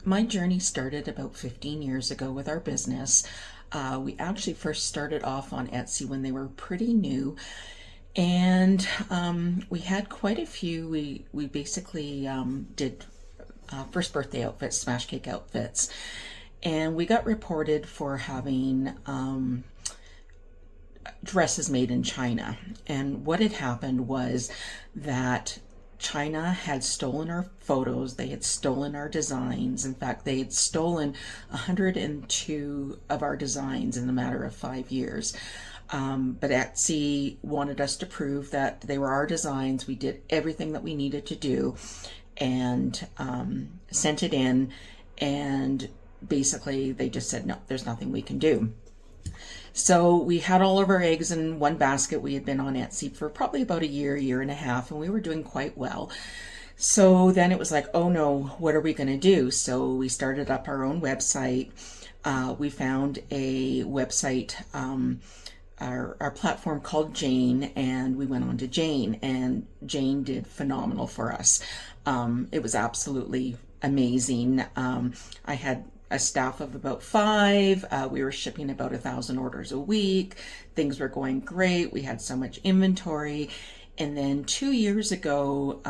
My journey started about 15 years ago with our business. We actually first started off on Etsy when they were pretty new, and we had quite a few. We basically did first birthday outfits, smash cake outfits, and we got reported for having dresses made in China. And what had happened was that China had stolen our photos, they had stolen our designs. In fact, they had stolen 102 of our designs in a matter of 5 years. But Etsy wanted us to prove that they were our designs. We did everything that we needed to do and sent it in. And basically, they just said, no, there's nothing we can do. So we had all of our eggs in one basket. We had been on Etsy for probably about a year and a half, and we were doing quite well. So then it was like, oh no, what are we going to do? So we started up our own website. We found a website, our platform called Jane, and we went on to Jane, and Jane did phenomenal for us. It was absolutely amazing. I had a staff of about 5. We were shipping about 1,000 orders a week. Things were going great. We had so much inventory. And then 2 years ago,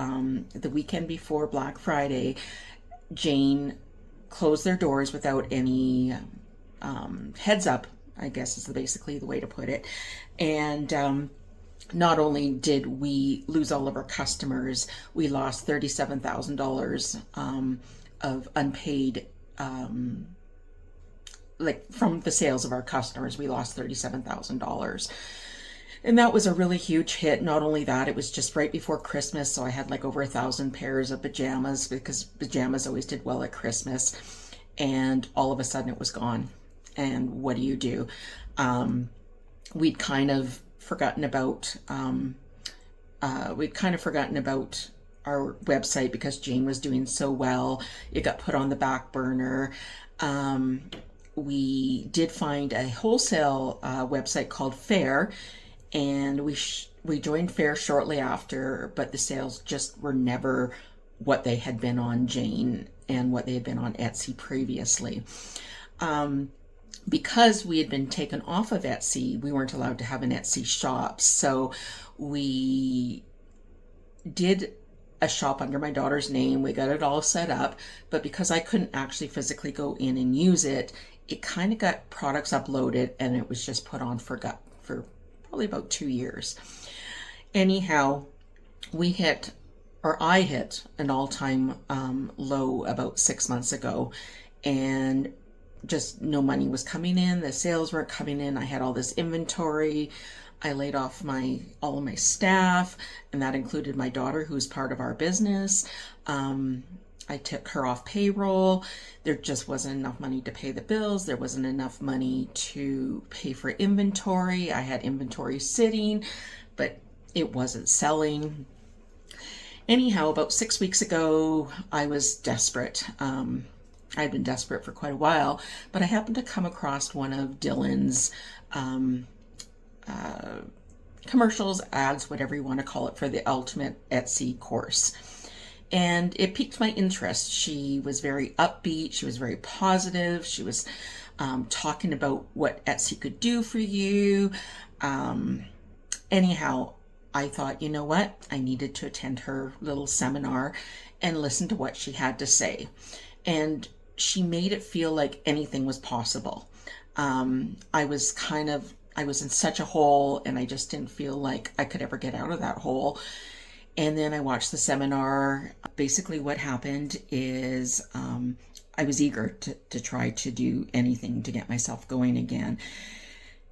the weekend before Black Friday, Jane closed their doors without any heads up, I guess is basically the way to put it. And not only did we lose all of our customers, we lost $37,000 of unpaid like from the sales of our customers. We lost $37,000. And that was a really huge hit. Not only that, it was just right before Christmas, so I had like over 1,000 pairs of pajamas because pajamas always did well at Christmas. And all of a sudden it was gone. And what do? We'd kind of forgotten about our website because Jane was doing so well. It got put on the back burner. We did find a wholesale website called Faire, and we joined Faire shortly after, but the sales just were never what they had been on Jane and what they had been on Etsy previously. Because we had been taken off of Etsy, we weren't allowed to have an Etsy shop. So we did a shop under my daughter's name. We got it all set up, but because I couldn't actually physically go in and use it, it kind of got products uploaded and it was just put on for probably about 2 years. Anyhow, I hit an all-time low about 6 months ago, and just no money was coming in. The sales weren't coming in. I had all this inventory. I laid off all of my staff, and that included my daughter, who's part of our business. I took her off payroll. There just wasn't enough money to pay the bills. There wasn't enough money to pay for inventory. I had inventory sitting, but it wasn't selling. Anyhow, about 6 weeks ago, I was desperate. I'd been desperate for quite a while, but I happened to come across one of Dylan's commercials, ads, whatever you want to call it, for the Ultimate Etsy course. And it piqued my interest. She was very upbeat. She was very positive. She was talking about what Etsy could do for you. Anyhow, I thought, you know what? I needed to attend her little seminar and listen to what she had to say. And she made it feel like anything was possible. I was in such a hole, and I just didn't feel like I could ever get out of that hole. And then I watched the seminar. Basically what happened is I was eager to try to do anything to get myself going again.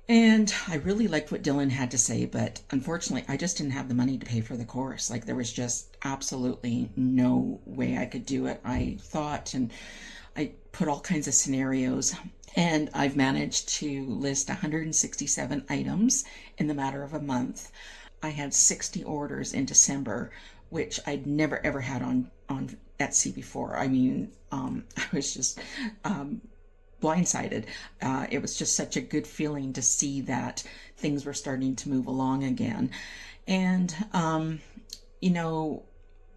And I really liked what Dylan had to say, but unfortunately I just didn't have the money to pay for the course. Like, there was just absolutely no way I could do it. I thought, and I put all kinds of scenarios, and I've managed to list 167 items in the matter of a month. I had 60 orders in December, which I'd never ever had on Etsy before. I mean, I was just blindsided. It was just such a good feeling to see that things were starting to move along again. And,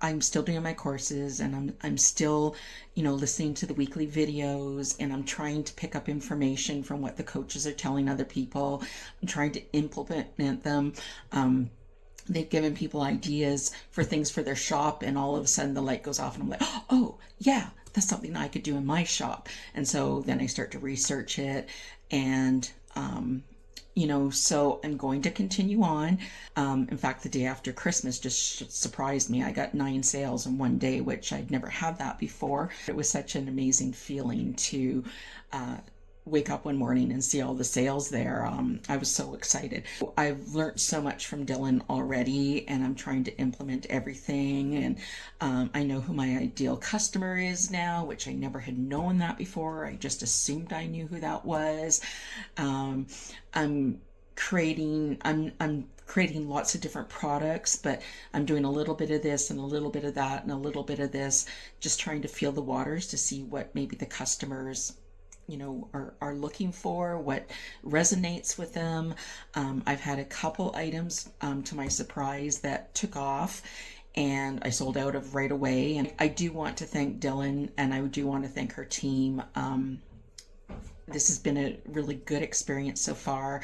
I'm still doing my courses, and I'm still, listening to the weekly videos, and I'm trying to pick up information from what the coaches are telling other people. I'm trying to implement them. They've given people ideas for things for their shop, and all of a sudden the light goes off, and I'm like, oh, yeah, that's something I could do in my shop. And so then I start to research it, and so I'm going to continue on. In fact, the day after Christmas just surprised me. I got 9 sales in one day, which I'd never had that before. It was such an amazing feeling to wake up one morning and see all the sales there. I was so excited. I've learned so much from Dylan already, and I'm trying to implement everything. And I know who my ideal customer is now, which I never had known that before. I just assumed I knew who that was. I'm creating lots of different products, but I'm doing a little bit of this and a little bit of that and a little bit of this, just trying to feel the waters to see what maybe the customers are looking for, what resonates with them. I've had a couple items, to my surprise, that took off, and I sold out of right away. And I do want to thank Dylan, and I do want to thank her team. This has been a really good experience so far.